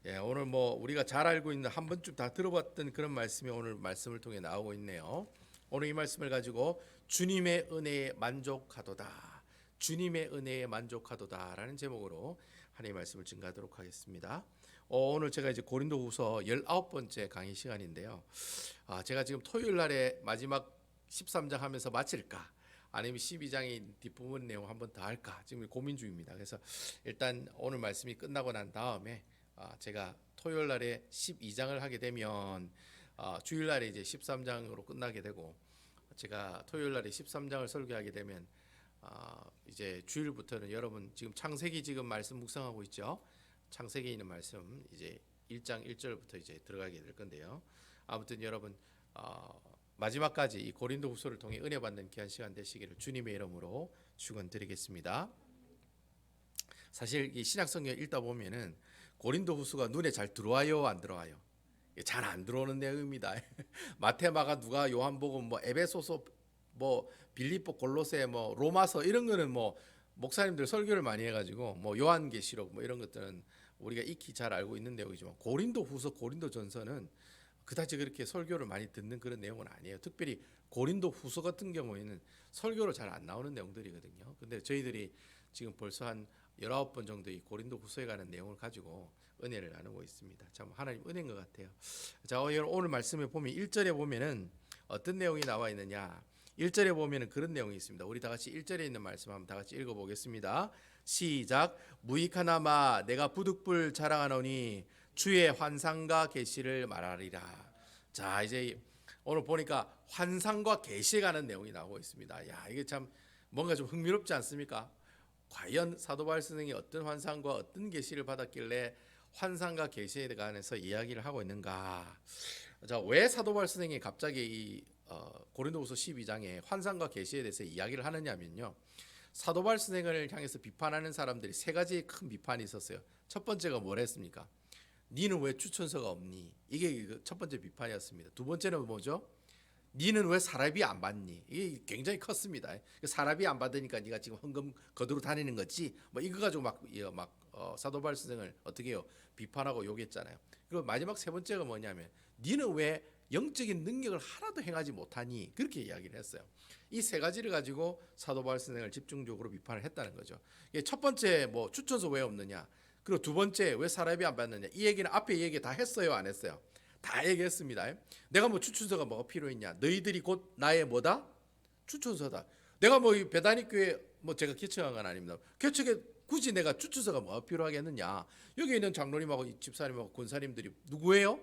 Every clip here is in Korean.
예, 오늘 뭐 우리가 잘 알고 있는 한 번쯤 다 들어봤던 그런 말씀이 오늘 말씀을 통해 나오고 있네요. 오늘 이 말씀을 가지고 주님의 은혜에 만족하도다. 주님의 은혜에 만족하도다라는 제목으로 하나님의 말씀을 증가하도록 하겠습니다. 오늘 제가 이제 고린도후서 19번째 강의 시간인데요. 제가 지금 토요일 날에 마지막 13장 하면서 마칠까? 아니면 12장의 뒷부분 내용 한번 더 할까? 지금 고민 중입니다. 그래서 일단 오늘 말씀이 끝나고 난 다음에 제가 토요일 날에 12장을 하게 되면 주일 날에 이제 13장으로 끝나게 되고, 제가 토요일 날에 13장을 설교하게 되면 이제 주일부터는 여러분 지금 창세기 지금 말씀 묵상하고 있죠. 창세기에 있는 말씀 이제 1장 1절부터 이제 들어가게 될 건데요. 아무튼 여러분 마지막까지 이 고린도후서를 통해 은혜 받는 귀한 시간 되시기를 주님의 이름으로 축원드리겠습니다. 사실 이 신약성경 읽다 보면은 고린도후서가 눈에 잘 들어와요, 안 들어와요? 잘 안 들어오는 내용입니다. 마태, 마가, 누가, 요한복음, 뭐 에베소서, 뭐 빌립보, 골로새, 뭐 로마서 이런 거는 뭐 목사님들 설교를 많이 해가지고 뭐 요한계시록 뭐 이런 것들은 우리가 익히 잘 알고 있는 내용이지만 고린도후서, 고린도전서는 그다지 그렇게 설교를 많이 듣는 그런 내용은 아니에요. 특별히 고린도후서 같은 경우에는 설교로 잘 안 나오는 내용들이거든요. 근데 저희들이 지금 벌써 한 19번 정도 이 고린도후서에 관한 내용을 가지고 은혜를 나누고 있습니다. 참 하나님 은혜인 것 같아요. 자, 오늘 말씀에 보면 1절에 보면은 어떤 내용이 나와 있느냐? 1절에 보면은 그런 내용이 있습니다. 우리 다 같이 1절에 있는 말씀 한번 다 같이 읽어보겠습니다. 시작. 무익하나마 내가 부득불 자랑하노니 주의 환상과 계시를 말하리라. 자, 이제 오늘 보니까 환상과 계시에 관한 내용이 나오고 있습니다. 야, 이게 참 뭔가 좀 흥미롭지 않습니까? 과연 사도 바울 선생이 어떤 환상과 어떤 계시를 받았길래 환상과 계시에 관해서 이야기를 하고 있는가? 자, 왜 사도 바울 선생이 갑자기 이 고린도후서 12장에 환상과 계시에 대해서 이야기를 하느냐면요. 사도 바울 선생을 향해서 비판하는 사람들이 세 가지의 큰 비판이 있었어요. 첫 번째가 뭐랬습니까? 니는 왜 추천서가 없니? 이게 첫 번째 비판이었습니다. 두 번째는 뭐죠? 니는 왜 사람이 안 받니? 이게 굉장히 컸습니다. 사람이 안 받으니까 네가 지금 헌금 거두러 다니는 거지. 뭐 이거 가지고 막 사도 바울 선생을 어떻게 해요? 비판하고 욕했잖아요. 그리고 마지막 세 번째가 뭐냐면 니는 왜 영적인 능력을 하나도 행하지 못하니? 그렇게 이야기를 했어요. 이 세 가지를 가지고 사도 바울 선생을 집중적으로 비판을 했다는 거죠. 첫 번째 뭐 추천서 왜 없느냐? 그리고 두 번째 왜 사람이 안 받느냐? 이 얘기는 앞에 얘기 다 했어요, 안 했어요? 다 얘기했습니다. 내가 뭐 추천서가 뭐가 필요했냐? 너희들이 곧 나의 뭐다? 추천서다. 내가 뭐 배단위 교회 뭐 제가 개척한 건 아닙니다. 개척에 굳이 내가 추천서가 뭐가 필요하겠느냐? 여기 있는 장로님하고 집사님하고 권사님들이 누구예요?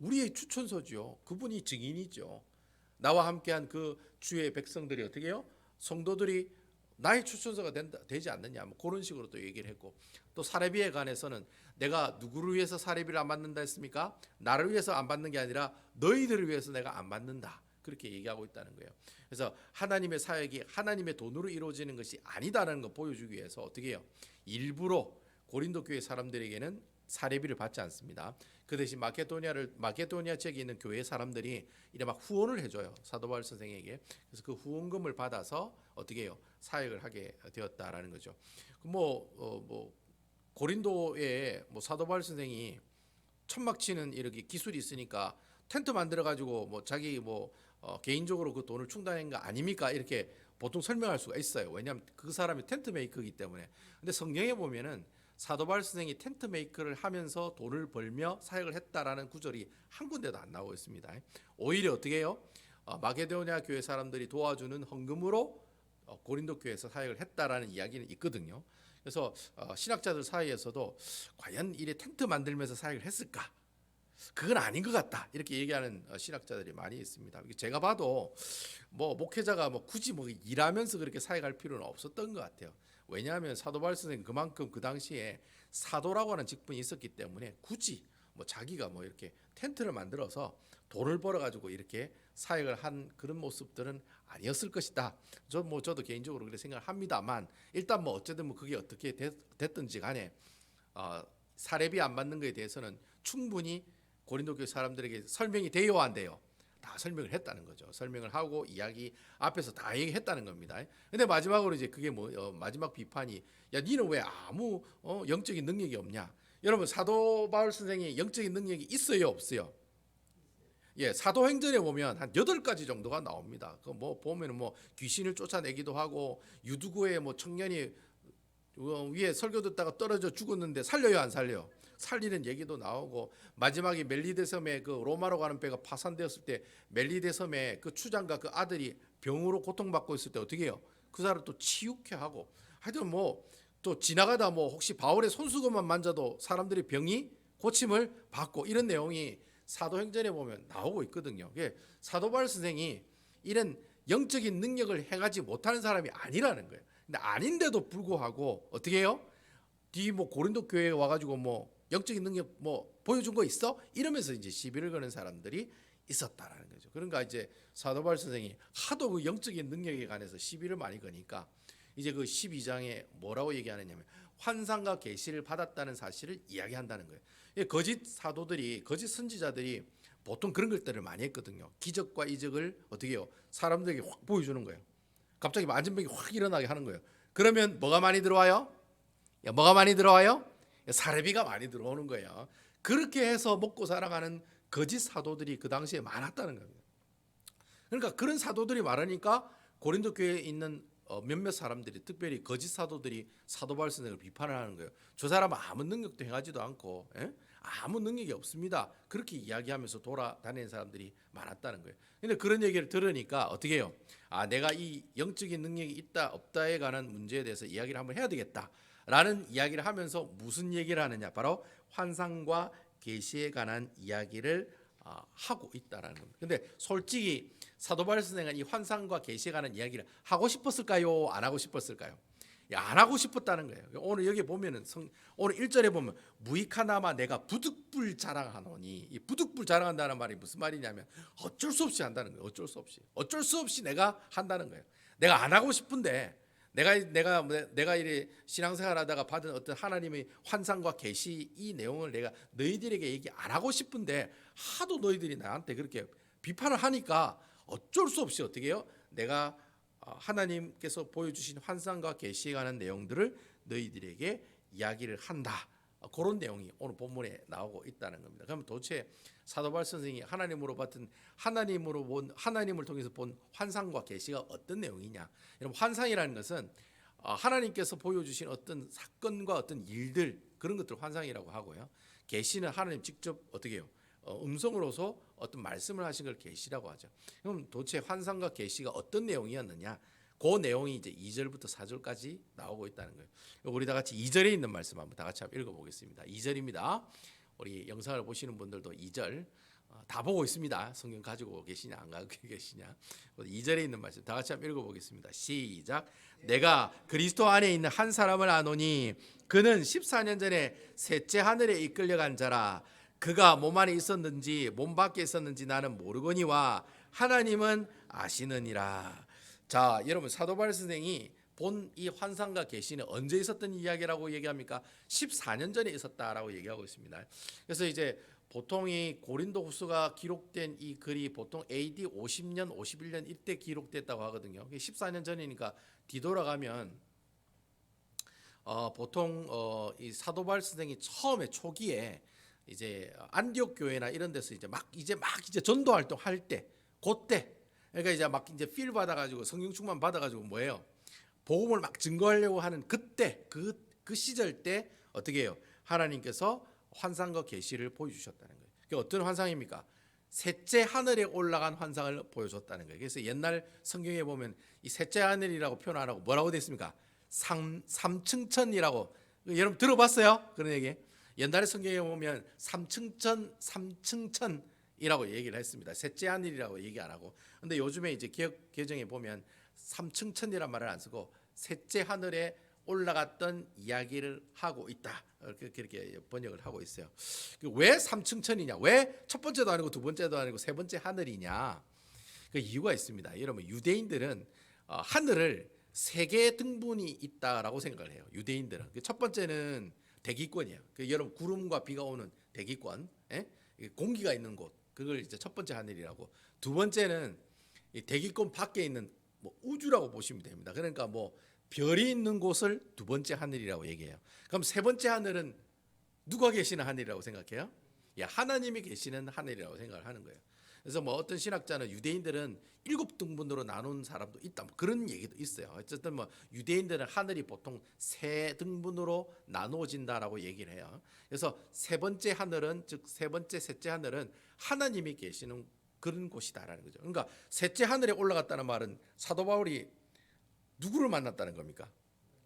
우리의 추천서죠. 그분이 증인이죠. 나와 함께한 그 주의 백성들이 어떻게 해요? 성도들이 나의 추천서가 되지 않느냐, 뭐 그런 식으로 또 얘기를 했고, 또 사례비에 관해서는 내가 누구를 위해서 사례비를 안 받는다 했습니까? 나를 위해서 안 받는 게 아니라 너희들을 위해서 내가 안 받는다, 그렇게 얘기하고 있다는 거예요. 그래서 하나님의 사역이 하나님의 돈으로 이루어지는 것이 아니다라는 걸 보여주기 위해서 어떻게 해요? 일부러 고린도 교회 사람들에게는 사례비를 받지 않습니다. 그 대신 마케도니아 지역에 있는 교회 사람들이 이래 막 후원을 해줘요, 사도 바울 선생에게. 그래서 그 후원금을 받아서 어떻게 해요? 사역을 하게 되었다라는 거죠. 뭐 고린도에 뭐 사도 바울 선생이 천막 치는 이렇게 기술이 있으니까 텐트 만들어 가지고 뭐 자기 뭐 개인적으로 그 돈을 충당한 거 아닙니까? 이렇게 보통 설명할 수가 있어요. 왜냐하면 그 사람이 텐트 메이커이기 때문에. 근데 성경에 보면은 사도 바울 선생이 텐트 메이커를 하면서 돈을 벌며 사역을 했다라는 구절이 한 군데도 안 나오고 있습니다. 오히려 어떻게 해요? 마게도니아 교회 사람들이 도와주는 헌금으로 고린도 교회에서 사역을 했다라는 이야기는 있거든요. 그래서 신학자들 사이에서도 과연 이래 텐트 만들면서 사역을 했을까? 그건 아닌 것 같다, 이렇게 얘기하는 신학자들이 많이 있습니다. 제가 봐도 뭐 목회자가 뭐 굳이 뭐 일하면서 그렇게 사역할 필요는 없었던 것 같아요. 왜냐하면 사도 바울 선생님 그만큼 그 당시에 사도라고 하는 직분이 있었기 때문에 굳이 뭐 자기가 뭐 이렇게 텐트를 만들어서 돈을 벌어 가지고 이렇게 사역을 한 그런 모습들은 아니었을 것이다. 저도 개인적으로 그렇게 생각을 합니다만, 일단 뭐 어쨌든 뭐 그게 어떻게 됐든지 간에 사례비 안 받는 것에 대해서는 충분히 고린도 교회 사람들에게 설명이 돼요, 안 돼요? 다 설명을 했다는 거죠. 설명을 하고 이야기 앞에서 다 얘기했다는 겁니다. 근데 마지막으로 이제 그게 마지막 비판이, 야 니는 왜 아무 영적인 능력이 없냐? 여러분 사도 바울 선생이 영적인 능력이 있어요, 없어요? 예, 사도행전에 보면 한 8가지 정도가 나옵니다. 그 뭐 보면은 뭐 귀신을 쫓아내기도 하고 유두구에 뭐 청년이 위에 설교 듣다가 떨어져 죽었는데 살려요, 안 살려요? 살리는 얘기도 나오고, 마지막에 멜리데 섬에 그 로마로 가는 배가 파산되었을 때 멜리데 섬에 그 추장과 그 아들이 병으로 고통받고 있을 때 어떻게 해요? 그 사람 또 치유케 하고, 하여튼 뭐 또 지나가다 뭐 혹시 바울의 손수건만 만져도 사람들이 병이 고침을 받고, 이런 내용이 사도행전에 보면 나오고 있거든요. 사도 바울 선생이 이런 영적인 능력을 행하지 못하는 사람이 아니라는 거예요. 근데 아닌데도 불구하고 어떻게 해요? 네 뭐 고린도 교회에 와가지고 뭐 영적인 능력 뭐 보여준 거 있어? 이러면서 이제 시비를 거는 사람들이 있었다라는 거죠. 그러니까 이제 사도 바울 선생이 하도 그 영적인 능력에 관해서 시비를 많이 거니까 이제 그 12장에 뭐라고 얘기하느냐면 환상과 계시를 받았다는 사실을 이야기한다는 거예요. 거짓 사도들이, 거짓 선지자들이 보통 그런 것들을 많이 했거든요. 기적과 이적을 어떻게 해요? 사람들에게 확 보여주는 거예요. 갑자기 안전병이 확 일어나게 하는 거예요. 그러면 뭐가 많이 들어와요? 뭐가 많이 들어와요? 사례비가 많이 들어오는 거예요. 그렇게 해서 먹고 살아가는 거짓 사도들이 그 당시에 많았다는 겁니다. 그러니까 그런 사도들이 많으니까 고린도 교회에 있는 몇몇 사람들이, 특별히 거짓 사도들이 사도 바울 선생을 비판을 하는 거예요. 저 사람은 아무 능력도 행하지도 않고 아무 능력이 없습니다. 그렇게 이야기하면서 돌아다니는 사람들이 많았다는 거예요. 근데 그런 얘기를 들으니까 어떻게 해요? 아, 내가 이 영적인 능력이 있다 없다에 관한 문제에 대해서 이야기를 한번 해야 되겠다라는 이야기를 하면서 무슨 얘기를 하느냐? 바로 환상과 계시에 관한 이야기를 하고 있다라는 겁니다. 근데 솔직히 사도 바울 선생은 이 환상과 계시에 관한 이야기를 하고 싶었을까요? 안 하고 싶었을까요? 안 하고 싶었다는 거예요. 오늘 여기 보면은 오늘 1절에 보면 무익하나마 내가 부득불 자랑하노니, 이 부득불 자랑한다는 말이 무슨 말이냐면 어쩔 수 없이 한다는 거예요. 어쩔 수 없이 내가 한다는 거예요. 내가 안 하고 싶은데 내가 이래 신앙생활하다가 받은 어떤 하나님의 환상과 계시 이 내용을 내가 너희들에게 얘기 안 하고 싶은데 하도 너희들이 나한테 그렇게 비판을 하니까 어쩔 수 없이 어떻게 해요? 내가 하나님께서 보여주신 환상과 계시에 관한 내용들을 너희들에게 이야기를 한다. 그런 내용이 오늘 본문에 나오고 있다는 겁니다. 그럼 도대체 사도 바울 선생이 하나님을 통해서 본 환상과 계시가 어떤 내용이냐? 여러분, 환상이라는 것은 하나님께서 보여주신 어떤 사건과 어떤 일들, 그런 것들 환상이라고 하고요. 계시는 하나님 직접 어떻게 해요? 음성으로서 어떤 말씀을 하신 걸 계시라고 하죠. 그럼 도대체 환상과 계시가 어떤 내용이었느냐? 그 내용이 이제 2절부터 4절까지 나오고 있다는 거예요. 우리 다 같이 2절에 있는 말씀 한번 다 같이 한번 읽어보겠습니다. 2절입니다. 우리 영상을 보시는 분들도 2절 다 보고 있습니다. 성경 가지고 계시냐 안 가지고 계시냐. 2절에 있는 말씀 다 같이 한번 읽어보겠습니다. 시작. 내가 그리스도 안에 있는 한 사람을 아노니 그는 14년 전에 셋째 하늘에 이끌려간 자라. 그가 몸 안에 있었는지 몸 밖에 있었는지 나는 모르거니와 하나님은 아시느니라. 자, 여러분, 사도 바울 선생이 본 이 환상과 계시는 언제 있었던 이야기라고 얘기합니까? 14년 전에 있었다라고 얘기하고 있습니다. 그래서 이제 보통 이 고린도후서가 기록된 이 글이 보통 AD 50년, 51년 이때 기록됐다고 하거든요. 14년 전이니까 뒤돌아가면 보통 이 사도 바울 선생이 처음에 초기에 이제 안디옥 교회나 이런 데서 이제 막 전도 활동할 때, 그때, 그러니까 이제 막 이제 필 받아가지고 성령 충만 받아가지고 뭐예요? 복음을 막 증거하려고 하는 그때 그 시절 때 어떻게 해요? 하나님께서 환상과 계시를 보여주셨다는 거예요. 그게 어떤 환상입니까? 셋째 하늘에 올라간 환상을 보여줬다는 거예요. 그래서 옛날 성경에 보면 이 셋째 하늘이라고 표현 안 하고 뭐라고 되어 있습니까? 삼층천이라고. 여러분 들어봤어요? 그런 얘기? 옛날에 성경에 보면 삼층천이라고 얘기를 했습니다. 셋째 하늘이라고 얘기 안 하고. 근데 요즘에 이제 개역 개정에 보면 삼층천이란 말을 안 쓰고 셋째 하늘에 올라갔던 이야기를 하고 있다. 그렇게 번역을 하고 있어요. 왜 삼층천이냐? 왜 첫 번째도 아니고 두 번째도 아니고 세 번째 하늘이냐? 그 이유가 있습니다. 여러분, 유대인들은 하늘을 세 개의 등분이 있다라고 생각을 해요. 유대인들은. 첫 번째는 대기권이에요. 여러분, 구름과 비가 오는 대기권, 공기가 있는 곳, 그걸 이제 첫 번째 하늘이라고. 두 번째는 이 대기권 밖에 있는 뭐 우주라고 보시면 됩니다. 그러니까 뭐 별이 있는 곳을 두 번째 하늘이라고 얘기해요. 그럼 세 번째 하늘은 누가 계시는 하늘이라고 생각해요? 예, 하나님이 계시는 하늘이라고 생각을 하는 거예요. 그래서 뭐 어떤 신학자는 유대인들은 7등분으로 나눈 사람도 있다. 뭐 그런 얘기도 있어요. 어쨌든 뭐 유대인들은 하늘이 보통 3등분으로 나누어진다라고 얘기를 해요. 그래서 세 번째 하늘은, 즉 세 번째, 셋째 하늘은 하나님이 계시는 그런 곳이다라는 거죠. 그러니까 셋째 하늘에 올라갔다는 말은 사도 바울이 누구를 만났다는 겁니까?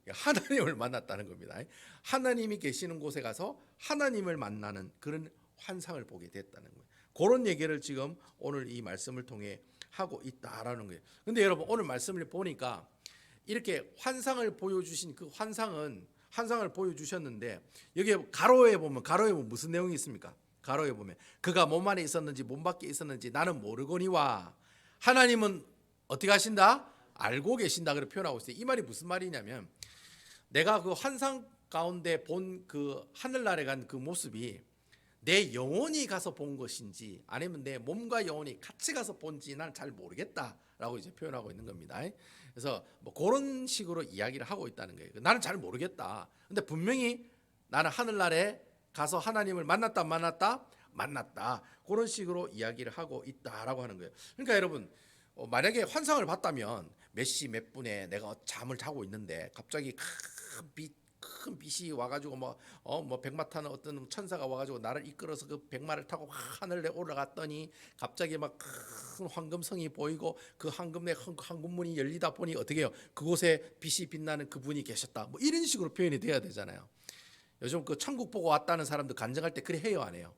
하나님을 만났다는 겁니다. 하나님이 계시는 곳에 가서 하나님을 만나는 그런 환상을 보게 됐다는 거예요. 그런 얘기를 지금 오늘 이 말씀을 통해 하고 있다라는 거예요. 근데 여러분 오늘 말씀을 보니까 이렇게 환상을 보여주신 그 환상을 보여주셨는데 여기 가로에 보면 무슨 내용이 있습니까? 가로에 보면 그가 몸 안에 있었는지 몸 밖에 있었는지 나는 모르거니와 하나님은 어떻게 하신다? 알고 계신다 그렇게 표현하고 있어요. 이 말이 무슨 말이냐면 내가 그 환상 가운데 본 그 하늘나라에 간 그 모습이 내 영혼이 가서 본 것인지 아니면 내 몸과 영혼이 같이 가서 본지 난 잘 모르겠다라고 이제 표현하고 있는 겁니다. 그래서 뭐 그런 식으로 이야기를 하고 있다는 거예요. 나는 잘 모르겠다. 근데 분명히 나는 하늘나라에 가서 하나님을 만났다. 그런 식으로 이야기를 하고 있다라고 하는 거예요. 그러니까 여러분 만약에 환상을 봤다면 몇 시 몇 분에 내가 잠을 자고 있는데 갑자기 큰 빛이 와가지고 뭐 백마탄 어떤 천사가 와가지고 나를 이끌어서 그 백마를 타고 하늘에 올라갔더니 갑자기 막 큰 황금성이 보이고 그 황금의 황금문이 열리다 보니 어떻게 해요? 그곳에 빛이 빛나는 그분이 계셨다. 뭐 이런 식으로 표현이 돼야 되잖아요. 요즘 그 천국 보고 왔다는 사람들 간증할 때 그래 해요, 안 해요?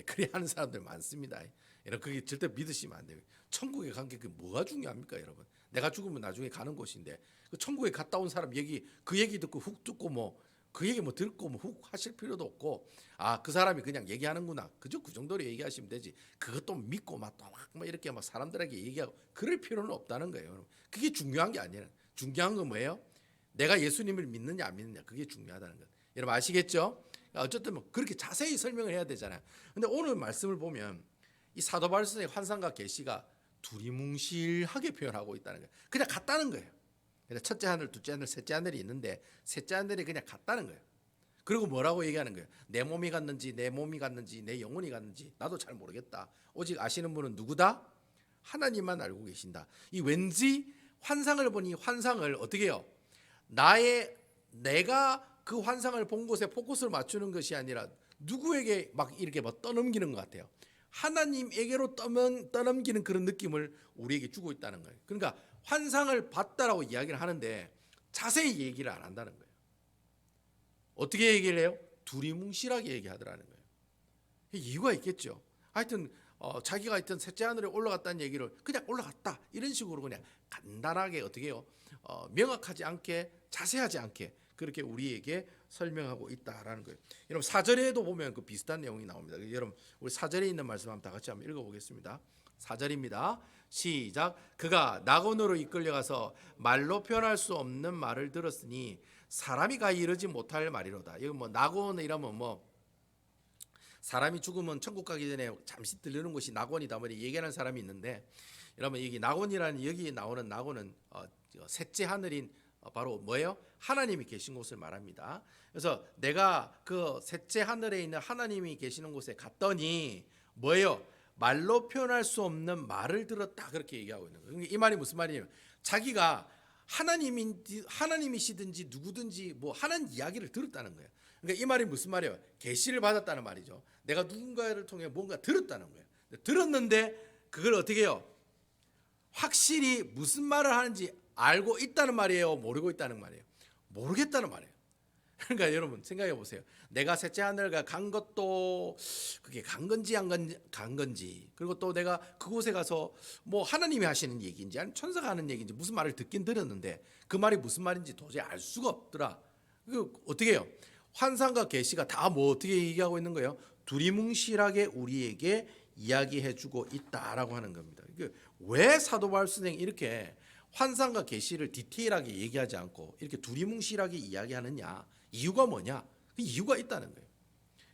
그래 하는 사람들 많습니다. 여러분 그게 절대 믿으시면 안 돼요. 천국에 간 게 뭐가 중요합니까, 여러분? 내가 죽으면 나중에 가는 곳인데 그 천국에 갔다 온 사람 얘기 그 얘기 듣고 훅 듣고 뭐 그 얘기 뭐 듣고 뭐 훅 하실 필요도 없고 그 사람이 그냥 얘기하는구나 그저 그 정도로 얘기하시면 되지 그것도 믿고 막 이렇게 막 사람들에게 얘기하고 그럴 필요는 없다는 거예요. 여러분. 그게 중요한 게 아니에요. 중요한 건 뭐예요? 내가 예수님을 믿느냐 안 믿느냐 그게 중요하다는 것. 여러분 아시겠죠? 어쨌든 뭐 그렇게 자세히 설명을 해야 되잖아요. 근데 오늘 말씀을 보면 이 사도 바울 선생의 환상과 계시가 두리뭉실하게 표현하고 있다는 거예요. 그냥 같다는 거예요. 첫째 하늘, 둘째 하늘, 셋째 하늘이 있는데 셋째 하늘이 그냥 같다는 거예요. 그리고 뭐라고 얘기하는 거예요? 내 몸이 갔는지 내 몸이 갔는지 내 영혼이 갔는지 나도 잘 모르겠다. 오직 아시는 분은 누구다? 하나님만 알고 계신다. 이 왠지 환상을 보니 환상을 어떻게 해요? 내가 그 환상을 본 곳에 포커스를 맞추는 것이 아니라 누구에게 막 이렇게 막 떠넘기는 것 같아요. 하나님에게로 떠넘기는 그런 느낌을 우리에게 주고 있다는 거예요. 그러니까 환상을 봤다라고 이야기를 하는데 자세히 얘기를 안 한다는 거예요. 어떻게 얘기를 해요? 두리뭉실하게 얘기하더라는 거예요. 이유가 있겠죠. 하여튼 자기가 하여튼 셋째 하늘에 올라갔다는 얘기를 그냥 올라갔다 이런 식으로 그냥 간단하게 어떻게 해요? 명확하지 않게 자세하지 않게 그렇게 우리에게 설명하고 있다라는 거예요. 여러분 4절에도 보면 그 비슷한 내용이 나옵니다. 여러분 우리 4절에 있는 말씀 한번 다 같이 한번 읽어보겠습니다. 4절입니다. 시작. 그가 낙원으로 이끌려가서 말로 표현할 수 없는 말을 들었으니 사람이 가히 이르지 못할 말이로다. 여기 뭐 낙원이라면 뭐 사람이 죽으면 천국 가기 전에 잠시 들르는 곳이 낙원이다 뭐 얘기하는 사람이 있는데 여러분 여기 낙원이라는 여기 나오는 낙원은 셋째 하늘인 바로 뭐예요? 하나님이 계신 곳을 말합니다. 그래서 내가 그 셋째 하늘에 있는 하나님이 계시는 곳에 갔더니 뭐예요? 말로 표현할 수 없는 말을 들었다 그렇게 얘기하고 있는 거예요. 이 말이 무슨 말이냐면 자기가 하나님이시든지 누구든지 뭐 하는 이야기를 들었다는 거예요. 그러니까 이 말이 무슨 말이에요? 계시를 받았다는 말이죠. 내가 누군가를 통해 뭔가 들었다는 거예요. 들었는데 그걸 어떻게 해요? 확실히 무슨 말을 하는지 알고 있다는 말이에요? 모르고 있다는 말이에요? 모르겠다는 말이에요. 그러니까 여러분 생각해 보세요. 내가 셋째 하늘을 간 것도 그게 간 건지 안 간 건지 그리고 또 내가 그곳에 가서 뭐 하나님이 하시는 얘기인지 아니면 천사가 하는 얘기인지 무슨 말을 듣긴 들었는데 그 말이 무슨 말인지 도저히 알 수가 없더라. 그 어떻게 해요? 환상과 계시가 다 뭐 어떻게 얘기하고 있는 거예요? 두리뭉실하게 우리에게 이야기해주고 있다라고 하는 겁니다. 왜 사도 바울 선생이 이렇게 환상과 계시를 디테일하게 얘기하지 않고 이렇게 두리뭉실하게 이야기하느냐? 이유가 뭐냐? 그 이유가 있다는 거예요.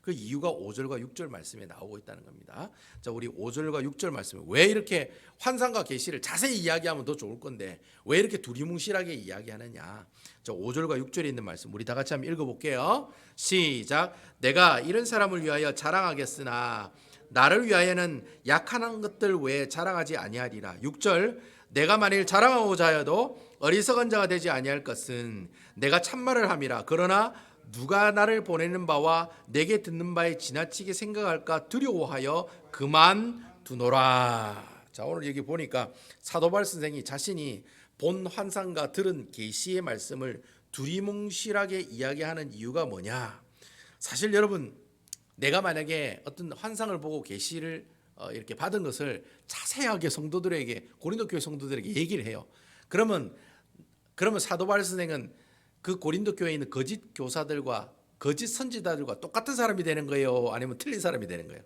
그 이유가 5절과 6절 말씀에 나오고 있다는 겁니다. 자, 우리 5절과 6절 말씀에 왜 이렇게 환상과 계시를 자세히 이야기하면 더 좋을 건데 왜 이렇게 두리뭉실하게 이야기하느냐. 자, 5절과 6절에 있는 말씀 우리 다 같이 한번 읽어볼게요. 시작. 내가 이런 사람을 위하여 자랑하겠으나 나를 위하여는 약한 것들 외에 자랑하지 아니하리라. 6절. 내가 만일 자랑하고자 하여도 어리석은 자가 되지 아니할 것은 내가 참말을 함이라. 그러나 누가 나를 보내는 바와 내게 듣는 바에 지나치게 생각할까 두려워하여 그만두노라. 자, 오늘 여기 보니까 사도 바울 선생이 자신이 본 환상과 들은 계시의 말씀을 두리뭉실하게 이야기하는 이유가 뭐냐. 사실 여러분, 내가 만약에 어떤 환상을 보고 계시를 이렇게 받은 것을 자세하게 성도들에게, 고린도 교회 성도들에게 얘기를 해요. 그러면 사도 바울 선생은 그 고린도 교회에 있는 거짓 교사들과 거짓 선지자들과 똑같은 사람이 되는 거예요? 아니면 틀린 사람이 되는 거예요?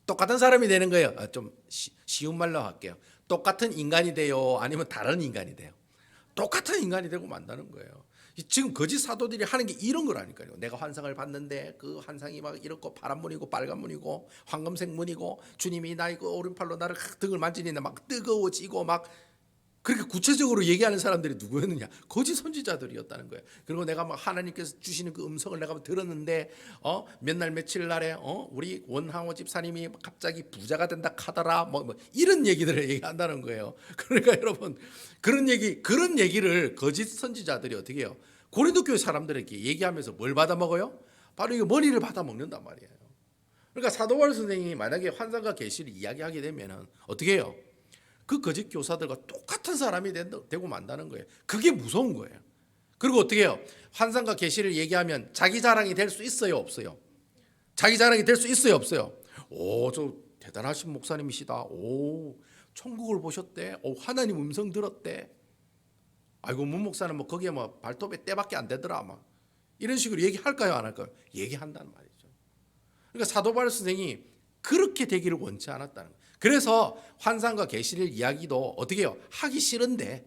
똑같은 사람이 되는 거예요. 좀 쉬운 말로 할게요. 똑같은 인간이 돼요? 아니면 다른 인간이 돼요? 똑같은 인간이 되고 만다는 거예요. 지금 거짓 사도들이 하는 게 이런 거라니까요. 내가 환상을 봤는데 그 환상이 막 이렇고 파란 문이고 빨간 문이고 황금색 문이고 주님이 나의 그 오른팔로 나를 등을 만지니까 막 뜨거워지고 막 그렇게 구체적으로 얘기하는 사람들이 누구였느냐? 거짓 선지자들이었다는 거예요. 그리고 내가 막 하나님께서 주시는 그 음성을 내가 들었는데 몇 날 며칠 날에 우리 원항호 집사님이 갑자기 부자가 된다 카더라 뭐 이런 얘기들을 얘기한다는 거예요. 그러니까 여러분 그런 얘기를 거짓 선지자들이 어떻게 해요? 고린도 교회 사람들에게 얘기하면서 뭘 받아 먹어요? 바로 이거 머리를 받아 먹는단 말이에요. 그러니까 사도 바울 선생이 만약에 환상과 계시를 이야기하게 되면은 어떻게 해요? 그 거짓 교사들과 똑같은 사람이 되고 만다는 거예요. 그게 무서운 거예요. 그리고 어떻게 해요? 환상과 계시를 얘기하면 자기 자랑이 될 수 있어요, 없어요? 자기 자랑이 될 수 있어요, 없어요? 오, 저 대단하신 목사님이시다. 오, 천국을 보셨대. 오, 하나님 음성 들었대. 아이고, 문 목사는 뭐 거기에 뭐 발톱에 때밖에 안 되더라. 막 이런 식으로 얘기할까요, 안 할까요? 얘기한단 말이죠. 그러니까 사도 바울 선생이 그렇게 되기를 원치 않았다는 거예요. 그래서 환상과 계시를 이야기도 어떻게 해요? 하기 싫은데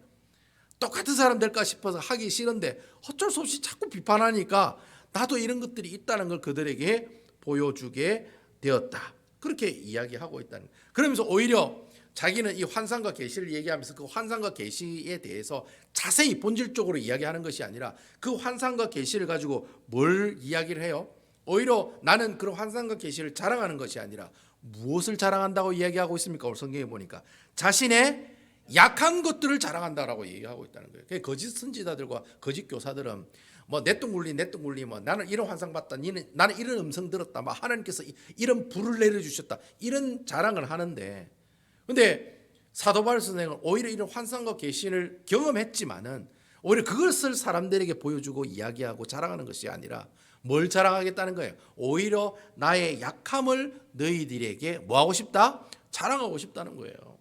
똑같은 사람 될까 싶어서 하기 싫은데 어쩔 수 없이 자꾸 비판하니까 나도 이런 것들이 있다는 걸 그들에게 보여주게 되었다. 그렇게 이야기하고 있다는 거예요. 그러면서 오히려 자기는 이 환상과 계시를 얘기하면서 그 환상과 계시에 대해서 자세히 본질적으로 이야기하는 것이 아니라 그 환상과 계시를 가지고 뭘 이야기를 해요? 오히려 나는 그런 환상과 계시를 자랑하는 것이 아니라 무엇을 자랑한다고 이야기하고 있습니까? 오늘 성경에 보니까 자신의 약한 것들을 자랑한다라고 얘기하고 있다는 거예요. 거짓 선지자들과 거짓 교사들은 뭐 내뚱굴리 뭐 나는 이런 환상 봤다, 나는 이런 음성 들었다, 막 하나님께서 이런 불을 내려주셨다 이런 자랑을 하는데, 근데 사도 바울 선생은 오히려 이런 환상과 계시를 경험했지만은 오히려 그것을 사람들에게 보여주고 이야기하고 자랑하는 것이 아니라 뭘 자랑하겠다는 거예요? 오히려 나의 약함을 너희들에게 뭐하고 싶다? 자랑하고 싶다는 거예요.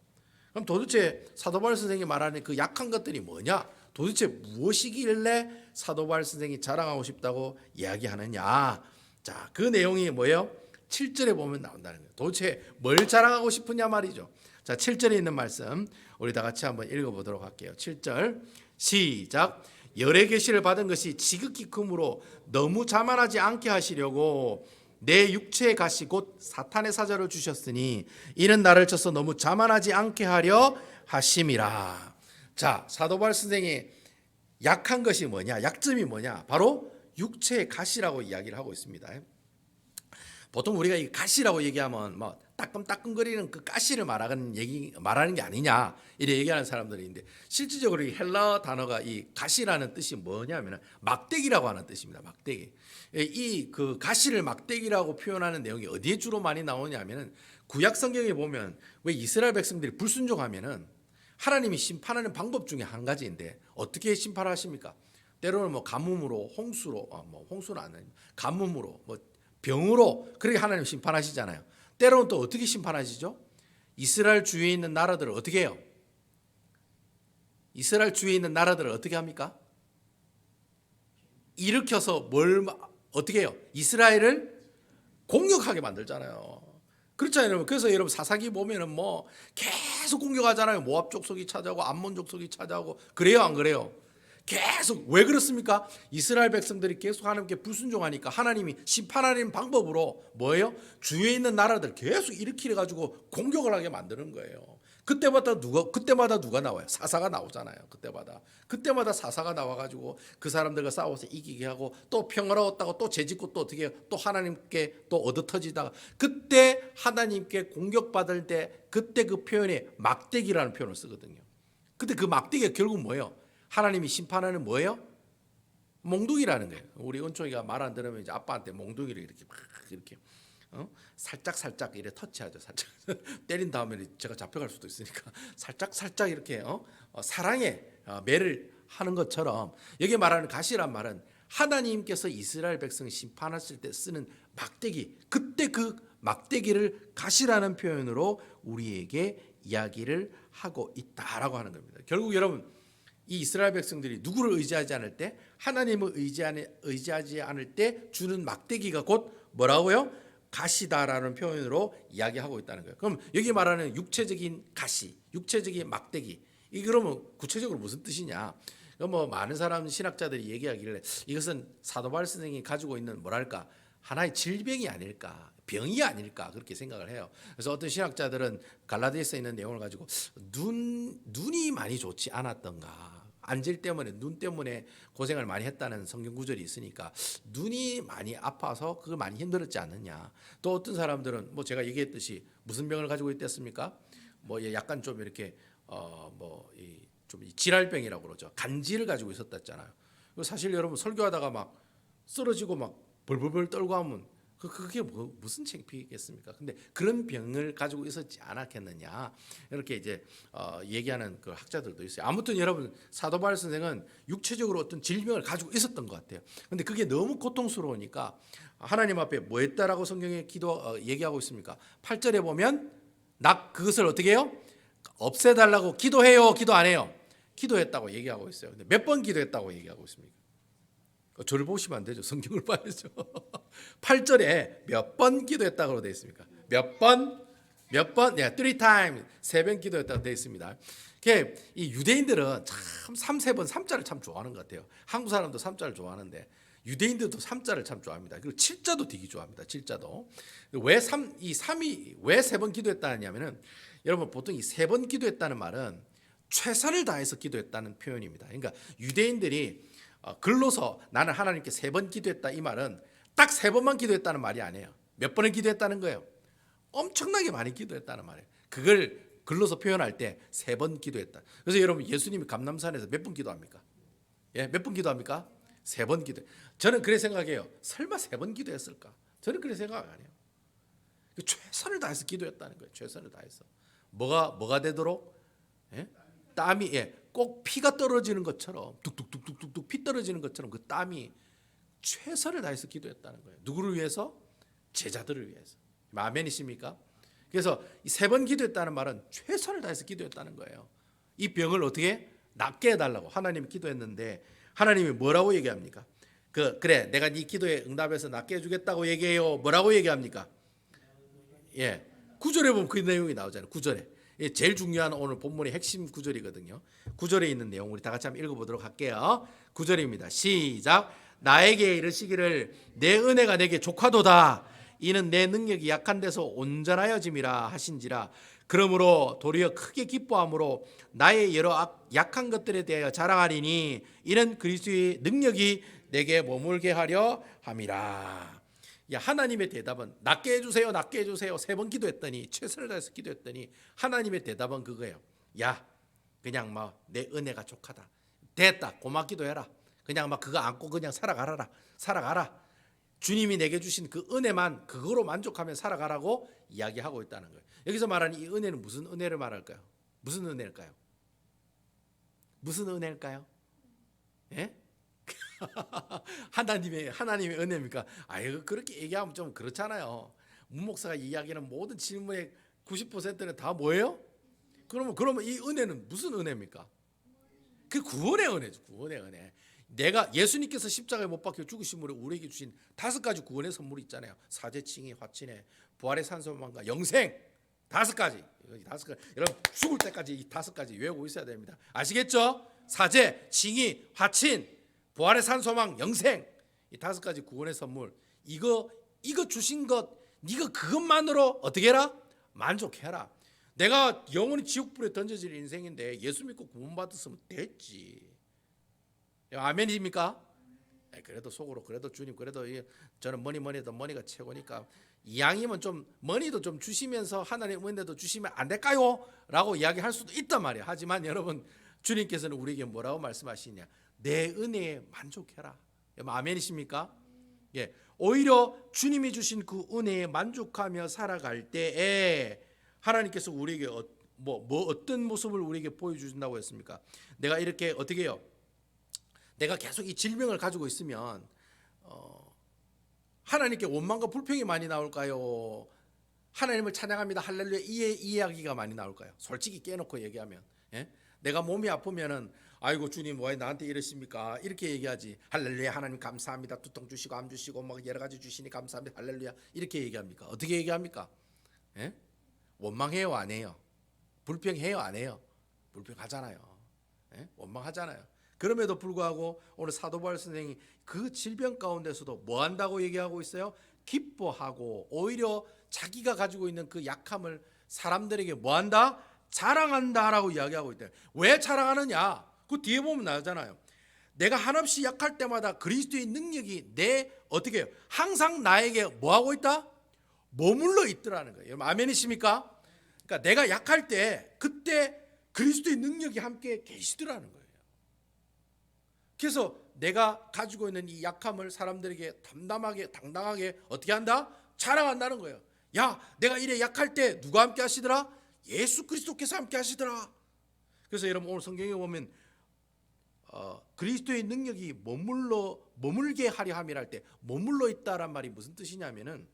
그럼 도대체 사도 바울 선생이 말하는 그 약한 것들이 뭐냐? 도대체 무엇이길래 사도 바울 선생이 자랑하고 싶다고 이야기하느냐? 자, 그 내용이 뭐예요? 7절에 보면 나온다는 거예요. 도대체 뭘 자랑하고 싶으냐 말이죠. 자, 7절에 있는 말씀 우리 다 같이 한번 읽어보도록 할게요. 7절 시작. 열의 계시를 받은 것이 지극히 크므로 너무 자만하지 않게 하시려고 내 육체의 가시 곧 사탄의 사자를 주셨으니 이는 나를 쳐서 너무 자만하지 않게 하려 하심이라. 자, 사도 바울 선생이 약한 것이 뭐냐? 약점이 뭐냐? 바로 육체의 가시라고 이야기를 하고 있습니다. 보통 우리가 이 가시라고 얘기하면 뭐 따끔따끔거리는 그 가시를 말하는 게 아니냐 이렇게 얘기하는 사람들이 있는데, 실질적으로 이 헬라 단어가 이 가시라는 뜻이 뭐냐면 막대기라고 하는 뜻입니다. 막대기. 이 그 가시를 막대기라고 표현하는 내용이 어디에 주로 많이 나오냐면은 구약 성경에 보면 왜 이스라엘 백성들이 불순종하면은 하나님이 심판하는 방법 중에 한 가지인데 어떻게 심판하십니까? 때로는 뭐 가뭄으로, 홍수로, 뭐 홍수는 아니에요. 가뭄으로, 뭐 병으로 그렇게 하나님 심판하시잖아요. 때로는 또 어떻게 심판하시죠? 이스라엘 주위에 있는 나라들을 어떻게 해요? 이스라엘 주위에 있는 나라들을 어떻게 합니까? 일으켜서 어떻게 해요? 이스라엘을 공격하게 만들잖아요. 그렇잖아요, 여러분. 그래서 여러분 사사기 보면은 뭐 계속 공격하잖아요. 모압 족속이 찾아오고 암몬 족속이 찾아오고 그래요, 안 그래요? 계속 왜 그렇습니까? 이스라엘 백성들이 계속 하나님께 불순종하니까 하나님이 심판하는 방법으로 뭐예요? 주위에 있는 나라들 계속 일으키려 가지고 공격을 하게 만드는 거예요. 그때마다 누가 나와요? 사사가 나오잖아요. 그때마다 사사가 나와가지고 그 사람들과 싸워서 이기게 하고 또 평화로웠다고 또 죄짓고 또 어떻게 해요? 또 하나님께 또 얻어터지다가 그때 하나님께 공격받을 때 그때 그 표현에 막대기라는 표현을 쓰거든요. 근데 그 막대기가 결국 뭐예요? 하나님이 심판하는 뭐예요? 몽둥이라는 거예요. 우리 은총이가 말 안 들으면 이제 아빠한테 몽둥이를 이렇게 막 이렇게 살짝 이래 터치하죠. 살짝 때린 다음에 제가 잡혀갈 수도 있으니까 살짝 이렇게 사랑의 매를 하는 것처럼 여기 말하는 가시란 말은 하나님께서 이스라엘 백성 심판하실 때 쓰는 막대기, 그때 그 막대기를 가시라는 표현으로 우리에게 이야기를 하고 있다라고 하는 겁니다. 결국 여러분 이 이스라엘 백성들이 누구를 의지하지 않을 때 하나님을 의지하지 않을 때 주는 막대기가 곧 뭐라고요? 가시다라는 표현으로 이야기하고 있다는 거예요. 그럼 여기 말하는 육체적인 가시, 육체적인 막대기, 이 그러면 구체적으로 무슨 뜻이냐? 뭐 많은 사람 신학자들이 얘기하기를 이것은 사도 바울 선생이 가지고 있는 뭐랄까 하나의 질병이 아닐까, 병이 아닐까 그렇게 생각을 해요. 그래서 어떤 신학자들은 갈라디아서에 있는 내용을 가지고 눈이 많이 좋지 않았던가, 안질 때문에 눈 때문에 고생을 많이 했다는 성경 구절이 있으니까 눈이 많이 아파서 그걸 많이 힘들었지 않느냐. 또 어떤 사람들은 뭐 제가 얘기했듯이 무슨 병을 가지고 있댔습니까? 뭐 약간 좀 이렇게 좀 질랄병이라고 그러죠. 간질을 가지고 있었다잖아요. 사실 여러분 설교하다가 막 쓰러지고 막 벌벌벌 떨고 하면 그게 무슨 창피겠습니까? 근데 그런 병을 가지고 있었지 않았겠느냐 이렇게 이제 얘기하는 그 학자들도 있어요. 아무튼 여러분 사도 바울 선생은 육체적으로 어떤 질병을 가지고 있었던 것 같아요. 근데 그게 너무 고통스러우니까 하나님 앞에 뭐 했다라고 성경에 얘기하고 있습니까? 8절에 보면 그것을 어떻게 해요? 없애달라고 기도해요? 기도 안 해요? 기도했다고 얘기하고 있어요. 근데 몇 번 기도했다고 얘기하고 있습니까? 저를 보시면 안 되죠. 성경을 봐야죠. 8절에 몇 번 기도했다고 되어 있습니까? 몇 번? 네, 3 times. 3번 기도했다고 되어 있습니다. 이 유대인들은 참 3번 3자를 참 좋아하는 것 같아요. 한국 사람도 3자를 좋아하는데 유대인들도 3자를 참 좋아합니다. 그리고 7자도 되게 좋아합니다. 7자도. 왜 3이 왜 3번 기도했다냐면은 여러분 보통 이 3번 기도했다는 말은 최선을 다해서 기도했다는 표현입니다. 그러니까 유대인들이 글로서 나는 하나님께 3번 기도했다 이 말은 딱 3번만 기도했다는 말이 아니에요. 몇 번을 기도했다는 거예요? 엄청나게 많이 기도했다는 말이에요. 그걸 글로서 표현할 때 3번 기도했다. 그래서 여러분 예수님이 감람산에서 몇 번 기도합니까? 예, 몇 번 기도합니까? 3번 기도. 저는 그래 생각해요. 설마 3번 기도했을까? 저는 그래 생각 안 해요. 최선을 다해서 기도했다는 거예요. 최선을 다해서. 뭐가 되도록? 예? 땀이 꼭 피가 떨어지는 것처럼 뚝뚝뚝뚝뚝 피 떨어지는 것처럼 그 땀이 최선을 다해서 기도했다는 거예요. 누구를 위해서? 제자들을 위해서. 아멘이십니까? 그래서 이 3번 기도했다는 말은 최선을 다해서 기도했다는 거예요. 이 병을 어떻게 낫게 해달라고 하나님이 기도했는데 하나님이 뭐라고 얘기합니까? 그래 내가 네 기도에 응답해서 낫게 해주겠다고 얘기해요. 뭐라고 얘기합니까? 9절에 보면 그 내용이 나오잖아요. 9절에. 제일 중요한 오늘 본문의 핵심 구절이거든요. 9절에 있는 내용 우리 다 같이 한번 읽어보도록 할게요. 9절입니다. 시작. 나에게 이르시기를 내 은혜가 내게 족하도다. 이는 내 능력이 약한 데서 온전하여짐이라 하신지라. 그러므로 도리어 크게 기뻐함으로 나의 여러 약한 것들에 대하여 자랑하리니 이는 그리스도의 능력이 내게 머물게 하려 함이라. 하나님의 대답은 낫게 해주세요, 낫게 해주세요. 3번 기도했더니 최선을 다해서 기도했더니 하나님의 대답은 그거예요. 야, 그냥 내 은혜가 족하다. 됐다, 고맙기도 해라. 그냥 그거 안고 그냥 살아가라. 주님이 내게 주신 그 은혜만 그거로 만족하며 살아가라고 이야기하고 있다는 거예요. 여기서 말하는 이 은혜는 무슨 은혜를 말할까요? 무슨 은혜일까요? 무슨 은혜일까요? 예? 하나님의 은혜입니까? 아유 그렇게 얘기하면 좀 그렇잖아요. 문 목사가 이야기하는 모든 질문의 90%는 다 뭐예요? 그러면 이 은혜는 무슨 은혜입니까? 그 구원의 은혜죠. 구원의 은혜. 내가 예수님께서 십자가에 못 박혀 죽으심으로 우리에게 주신 5가지 구원의 선물이 있잖아요. 사제, 칭의, 화친의, 부활의 산소망과 영생. 5가지. 여러분 죽을 때까지 이 5가지 외우고 있어야 됩니다. 아시겠죠? 사제, 징이, 화친, 부활의 산 소망, 영생, 이 5가지 구원의 선물, 이거 주신 것, 네가 그것만으로 어떻게 해라? 만족해라. 내가 영원히 지옥불에 던져질 인생인데 예수 믿고 구원받았으면 됐지. 아멘입니까? 그래도 속으로 그래도 주님 그래도 저는 머니도 머니가 최고니까 이왕이면 좀 머니도 좀 주시면서 하나님 은혜도 주시면 안 될까요? 라고 이야기할 수도 있단 말이에요. 하지만 여러분, 주님께서는 우리에게 뭐라고 말씀하시냐? 내 은혜에 만족해라. 아멘이십니까? 예, 오히려 주님이 주신 그 은혜에 만족하며 살아갈 때에 하나님께서 우리에게 어떤 모습을 우리에게 보여주신다고 했습니까? 내가 이렇게 어떻게 해요? 내가 계속 이 질병을 가지고 있으면 하나님께 원망과 불평이 많이 나올까요? 하나님을 찬양합니다 할렐루야 이 이야기가 많이 나올까요? 솔직히 깨놓고 얘기하면, 예? 내가 몸이 아프면은 아이고 주님 왜 나한테 이러십니까? 이렇게 얘기하지. 할렐루야 하나님 감사합니다. 두통 주시고 암 주시고 뭐 여러 가지 주시니 감사합니다 할렐루야 이렇게 얘기합니까? 어떻게 얘기합니까? 예? 원망해요 안 해요? 불평해요 안 해요? 불평하잖아요. 예? 원망하잖아요. 그럼에도 불구하고 오늘 사도 바울 선생이 그 질병 가운데서도 뭐 한다고 얘기하고 있어요? 기뻐하고 오히려 자기가 가지고 있는 그 약함을 사람들에게 뭐 한다? 자랑한다라고 이야기하고 있대요. 왜 자랑하느냐? 그 뒤에 보면 나오잖아요. 내가 한없이 약할 때마다 그리스도의 능력이 어떻게 해요? 항상 나에게 뭐 하고 있다? 머물러 있더라는 거예요. 여러분 아멘이십니까? 그러니까 내가 약할 때 그때 그리스도의 능력이 함께 계시더라는 거예요. 그래서 내가 가지고 있는 이 약함을 사람들에게 당당하게 어떻게 한다? 자랑한다는 거예요. 야, 내가 이래 약할 때 누가 함께 하시더라? 예수 그리스도께서 함께 하시더라. 그래서 여러분 오늘 성경에 보면 그리스도의 능력이 머물게 하려 함이라 할 때 머물러 있다란 말이 무슨 뜻이냐면은,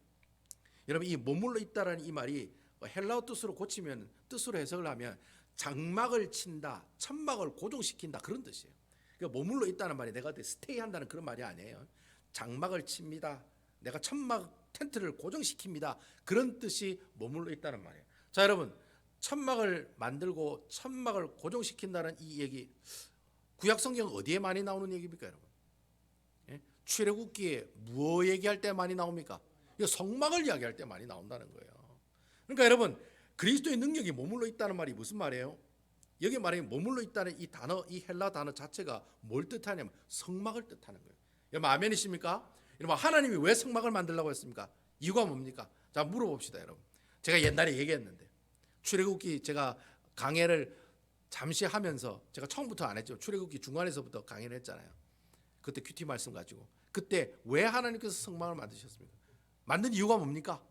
여러분 이 머물러 있다라는 이 말이 헬라어 뜻으로 고치면, 뜻으로 해석을 하면 장막을 친다, 천막을 고정시킨다 그런 뜻이에요. 그러니까 머물러 있다는 말이 내가 스테이 한다는 그런 말이 아니에요. 장막을 칩니다. 내가 천막 텐트를 고정시킵니다. 그런 뜻이 머물러 있다는 말이에요. 자 여러분, 천막을 만들고 천막을 고정시킨다는 이 얘기, 구약 성경 어디에 많이 나오는 얘기입니까 여러분? 예? 출애굽기에 뭐 얘기할 때 많이 나옵니까? 성막을 이야기할 때 많이 나온다는 거예요. 그러니까 여러분, 그리스도의 능력이 머물러 있다는 말이 무슨 말이에요? 여기 말하는 머물러 있다는 이 단어, 이 헬라 단어 자체가 뭘 뜻하냐면 성막을 뜻하는 거예요. 여러분 아멘이십니까? 여러분 하나님이 왜 성막을 만들라고 했습니까? 이유가 뭡니까? 자 물어봅시다 여러분. 제가 옛날에 얘기했는데 출애굽기 제가 강해를 잠시 하면서, 제가 처음부터 안 했죠. 출애굽기 중간에서부터 강의를 했잖아요. 그때 큐티 말씀 가지고. 그때 왜 하나님께서 성막을 만드셨습니까? 만든 이유가 뭡니까?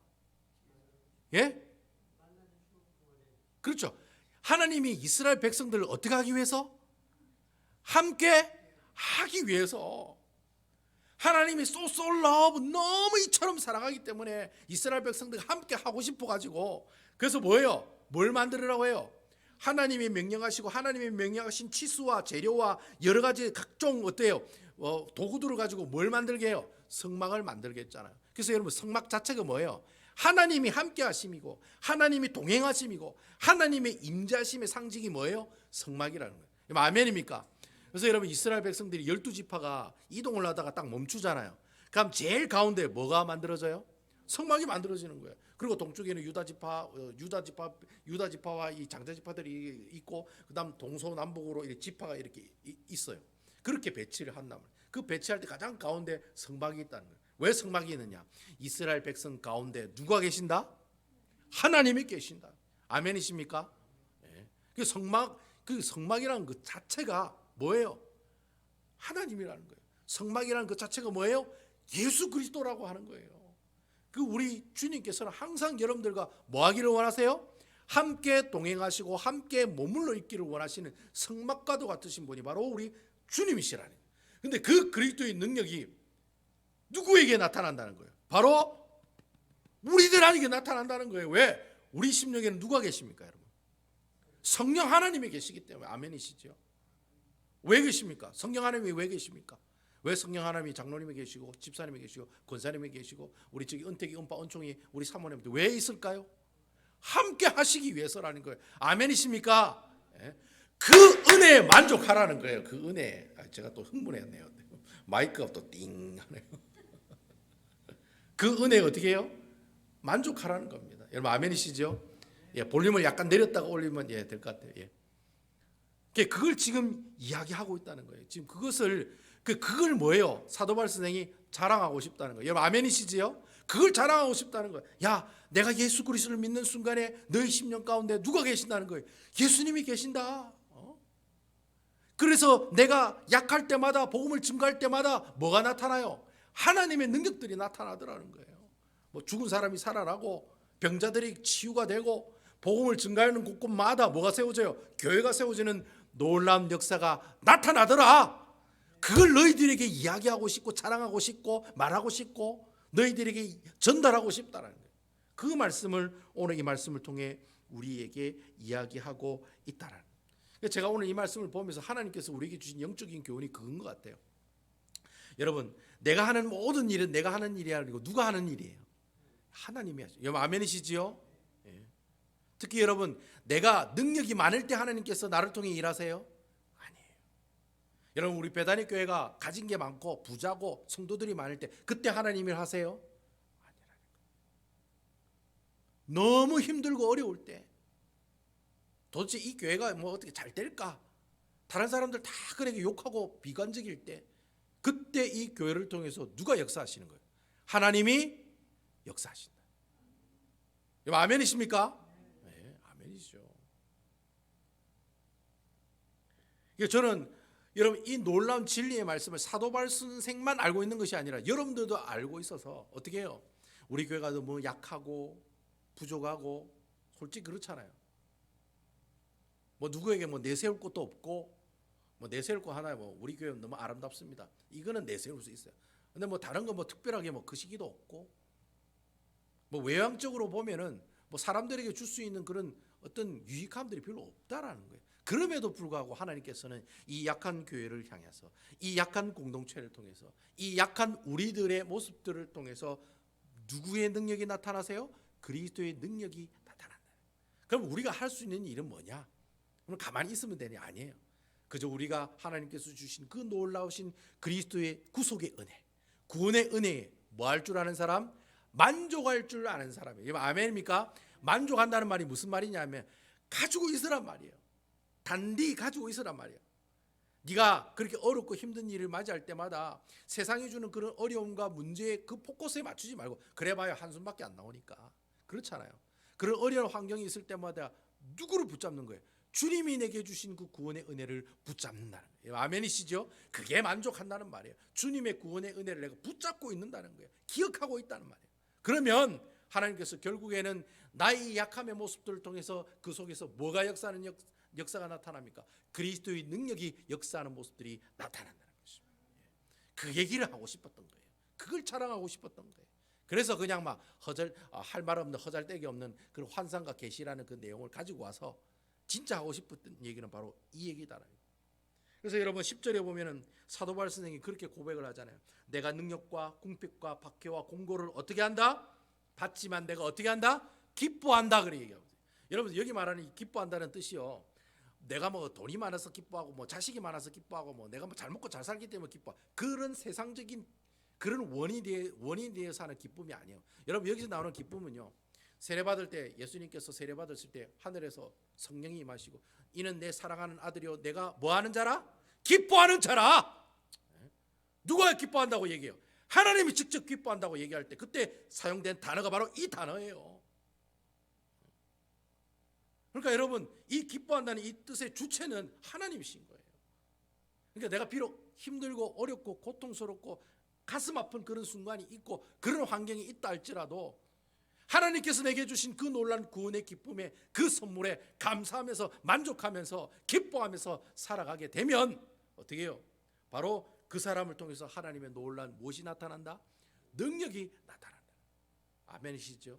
예? 그렇죠. 하나님이 이스라엘 백성들을 어떻게 하기 위해서? 함께 하기 위해서. 하나님이 so love, 너무 이처럼 사랑하기 때문에 이스라엘 백성들이 함께 하고 싶어 가지고, 그래서 뭐예요? 뭘 만들으라고 해요? 하나님이 명령하시고 하나님이 명령하신 치수와 재료와 여러 가지 각종 어때요? 도구들을 가지고 뭘 만들게 해요? 성막을 만들게 했잖아요. 그래서 여러분 성막 자체가 뭐예요? 하나님이 함께 하심이고 하나님이 동행하심이고 하나님의 임재하심의 상징이 뭐예요? 성막이라는 거예요. 아멘입니까? 그래서 여러분 이스라엘 백성들이 12지파가 이동을 하다가 딱 멈추잖아요. 그럼 제일 가운데 뭐가 만들어져요? 성막이 만들어지는 거예요. 그리고 동쪽에는 유다지파와 이 장자지파들이 있고, 그다음 동서남북으로 이렇게 지파가 이렇게 있어요. 그렇게 배치를 한다면 그 배치할 때 가장 가운데 성막이 있다는 거예요. 왜 성막이 있느냐? 이스라엘 백성 가운데 누가 계신다? 하나님이 계신다. 아멘이십니까? 네. 그 성막이라는 그 자체가 뭐예요? 하나님이라는 거예요. 성막이라는 그 자체가 뭐예요? 예수 그리스도라고 하는 거예요. 그 우리 주님께서는 항상 여러분들과 뭐 하기를 원하세요? 함께 동행하시고 함께 머물러 있기를 원하시는 성막과도 같으신 분이 바로 우리 주님이시라는 거예요. 근데 그 그리스도의 능력이 누구에게 나타난다는 거예요? 바로 우리들에게 나타난다는 거예요. 왜? 우리 심령에는 누가 계십니까 여러분? 성령 하나님이 계시기 때문에. 아멘이시죠? 왜 계십니까? 성령 하나님이 왜 계십니까? 왜 성령 하나님이 장로님이 계시고 집사님이 계시고 권사님이 계시고 우리 저기 은택이 은파 은총이 우리 사모님도 왜 있을까요? 함께 하시기 위해서라는 거예요. 아멘이십니까? 예? 그 은혜에 만족하라는 거예요. 그 은혜. 제가 또 흥분했네요. 마이크가 또 띵 하네요. 그 은혜에 어떻게 해요? 만족하라는 겁니다. 여러분 아멘이시죠? 예, 볼륨을 약간 내렸다가 올리면 될 것 같아요. 예. 그걸 지금 이야기하고 있다는 거예요. 지금 그걸 뭐예요? 사도 바울 선생이 자랑하고 싶다는 거예요. 여러분 아멘이시지요? 그걸 자랑하고 싶다는 거예요. 야, 내가 예수 그리스도를 믿는 순간에 너희 심령 가운데 누가 계신다는 거예요? 예수님이 계신다. 그래서 내가 약할 때마다 복음을 증거할 때마다 뭐가 나타나요? 하나님의 능력들이 나타나더라는 거예요. 뭐 죽은 사람이 살아나고 병자들이 치유가 되고 복음을 증거하는 곳곳마다 뭐가 세워져요? 교회가 세워지는 놀라운 역사가 나타나더라. 그걸 너희들에게 이야기하고 싶고 자랑하고 싶고 말하고 싶고 너희들에게 전달하고 싶다는 거예요. 그 말씀을 오늘 이 말씀을 통해 우리에게 이야기하고 있다는 거예요. 제가 오늘 이 말씀을 보면서 하나님께서 우리에게 주신 영적인 교훈이 그건 것 같아요. 여러분, 내가 하는 모든 일은 내가 하는 일이 아니고 누가 하는 일이에요? 하나님이 하죠. 여러분 아멘이시지요? 예. 특히 여러분, 내가 능력이 많을 때 하나님께서 나를 통해 일하세요? 아니에요. 여러분, 우리 베다니 교회가 가진 게 많고 부자고 성도들이 많을 때 그때 하나님이 하세요? 아니라니까. 너무 힘들고 어려울 때, 도대체 이 교회가 뭐 어떻게 잘 될까? 다른 사람들 다 그렇게 욕하고 비관적일 때, 그때 이 교회를 통해서 누가 역사하시는 거예요? 하나님이 역사하신다. 여러분 아멘이십니까? 네, 아멘이죠. 저는 여러분 이 놀라운 진리의 말씀을 사도 바울 선생만 알고 있는 것이 아니라 여러분들도 알고 있어서 어떻게 해요? 우리 교회가 뭐 약하고 부족하고 솔직히 그렇잖아요. 뭐 누구에게 뭐 내세울 것도 없고 뭐 내세울 거 하나에 뭐 우리 교회는 너무 아름답습니다. 이거는 내세울 수 있어요. 근데 뭐 다른 거 뭐 특별하게 뭐 그 시기도 없고 뭐 외향적으로 보면은 뭐 사람들에게 줄 수 있는 그런 어떤 유익함들이 별로 없다라는 거예요. 그럼에도 불구하고 하나님께서는 이 약한 교회를 향해서 이 약한 공동체를 통해서 이 약한 우리들의 모습들을 통해서 누구의 능력이 나타나세요? 그리스도의 능력이 나타난다. 그럼 우리가 할 수 있는 일은 뭐냐? 그럼 가만히 있으면 되냐? 아니에요. 그저 우리가 하나님께서 주신 그 놀라우신 그리스도의 구속의 은혜, 구원의 은혜에 뭐 할 줄 아는 사람? 만족할 줄 아는 사람이에요. 아멘입니까? 만족한다는 말이 무슨 말이냐면 가지고 있으란 말이에요. 단디 가지고 있으란 말이에요. 네가 그렇게 어렵고 힘든 일을 맞이할 때마다 세상이 주는 그런 어려움과 문제에 그 포커스에 맞추지 말고, 그래봐야 한숨밖에 안 나오니까. 그렇잖아요. 그런 어려운 환경이 있을 때마다 누구를 붙잡는 거예요? 주님이 내게 주신 그 구원의 은혜를 붙잡는다는 거예요. 아멘이시죠? 그게 만족한다는 말이에요. 주님의 구원의 은혜를 내가 붙잡고 있는다는 거예요. 기억하고 있다는 말이에요. 그러면 하나님께서 결국에는 나의 약함의 모습들을 통해서 그 속에서 뭐가 역사하는 역사가 나타납니까? 그리스도의 능력이 역사하는 모습들이 나타난다는 것입니다. 그 얘기를 하고 싶었던 거예요. 그걸 자랑하고 싶었던 거예요. 그래서 그냥 막 할 말 없는 허잘데기 없는 그런 환상과 계시라는 그 내용을 가지고 와서 진짜 하고 싶었던 얘기는 바로 이 얘기다. 그래서 여러분 10절에 보면은 사도 바울 선생이 그렇게 고백을 하잖아요. 내가 능력과 궁핍과 박해와 공고를 어떻게 한다? 받지만 내가 어떻게 한다? 기뻐한다. 그렇게 얘기하거든요. 여러분 여기 말하는 기뻐한다는 뜻이요, 내가 뭐 돈이 많아서 기뻐하고 뭐 자식이 많아서 기뻐하고 뭐 내가 뭐 잘 먹고 잘 살기 때문에 기뻐, 그런 세상적인 그런 원인에 대해서 하는 기쁨이 아니에요. 여러분 여기서 나오는 기쁨은요, 세례받을 때 예수님께서 세례받았을 때 하늘에서 성령이 임하시고 이는 내 사랑하는 아들이요 내가 뭐하는 자라? 기뻐하는 자라. 누가 기뻐한다고 얘기해요? 하나님이 직접 기뻐한다고 얘기할 때 그때 사용된 단어가 바로 이 단어예요. 그러니까 여러분 이 기뻐한다는 이 뜻의 주체는 하나님이신 거예요. 그러니까 내가 비록 힘들고 어렵고 고통스럽고 가슴 아픈 그런 순간이 있고 그런 환경이 있다 할지라도 하나님께서 내게 주신 그 놀라운 구원의 기쁨에 그 선물에 감사하면서 만족하면서 기뻐하면서 살아가게 되면 어떻게 해요? 바로 그 사람을 통해서 하나님의 놀라운 무엇이 나타난다? 능력이 나타난다. 아멘이시죠?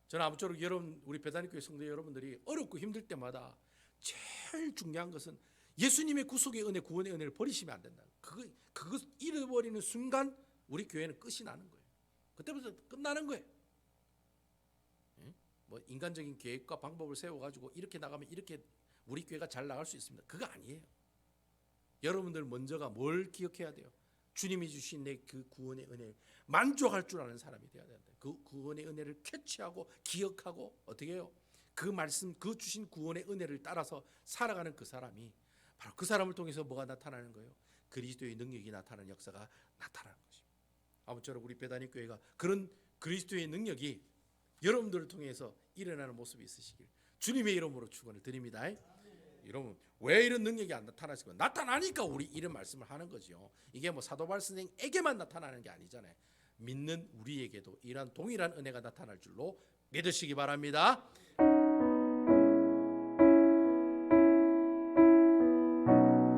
저는 아무쪼록 여러분 우리 베다니교회 성도 여러분들이 어렵고 힘들 때마다 제일 중요한 것은 예수님의 구속의 은혜, 구원의 은혜를 버리시면 안 된다. 그거 잃어버리는 순간 우리 교회는 끝이 나는 거예요. 그때부터 끝나는 거예요. 뭐 인간적인 계획과 방법을 세워가지고 이렇게 나가면 이렇게 우리 교회가 잘 나갈 수 있습니다. 그거 아니에요. 여러분들 먼저가 뭘 기억해야 돼요? 주님이 주신 내 그 구원의 은혜에 만족할 줄 아는 사람이 되어야 된다. 그 구원의 은혜를 캐치하고 기억하고 어떻게 해요? 그 말씀, 그 주신 구원의 은혜를 따라서 살아가는 그 사람이 바로 그 사람을 통해서 뭐가 나타나는 거예요? 그리스도의 능력이 나타나는 역사가 나타나는 것입니다. 아무쪼록 우리 배단위 교회가 그런 그리스도의 능력이 여러분들을 통해서 일어나는 모습이 있으시길 주님의 이름으로 축원을 드립니다. 여러분 왜 이런 능력이 안 나타나시고 나타나니까 우리 이런 말씀을 하는 거죠. 이게 뭐 사도바울 선생에게만 나타나는 게 아니잖아요. 믿는 우리에게도 이러한 동일한 은혜가 나타날 줄로 믿으시기 바랍니다.